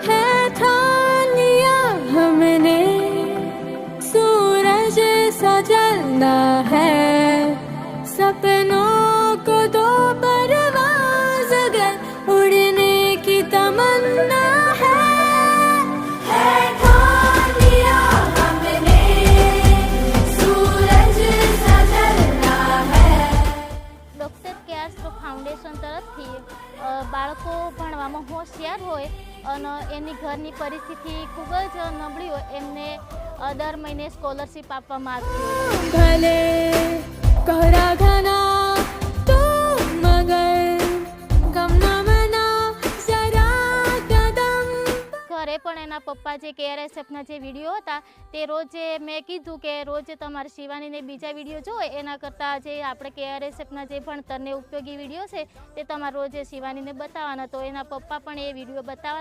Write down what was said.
है ठान लिया हमने सूरज सा जलना है सपनों को दो परवाज़ अगर उड़ने की तमन्ना है ठान लिया हमने सूरज सा जलना है। ડૉક્ટર કેર સ્ટ્રોક ફાઉન્ડેશન તરફથી બાળકો ભણવામાં હોશિયાર હોય અને એની ઘરની પરિસ્થિતિ ખૂબ જ નબળી હોય એમને દર મહિને સ્કોલરશિપ આપવામાં આવતી હોય। भले कोहरा घना तो मगर गम न मना जरा कदम। ઘરે પણ એના પપ્પા જે KRSFના જે વિડીયો હતા તે રોજે મેં કીધું કે રોજ તમારે શિવાનીને બીજા વિડીયો જોવે એના કરતાં જે આપણે KRSFના જે ભણતરને ઉપયોગી વિડીયો છે તે તમારે રોજે શિવાનીને બતાવવાના, તો એના પપ્પા પણ એ વિડીયો બતાવવા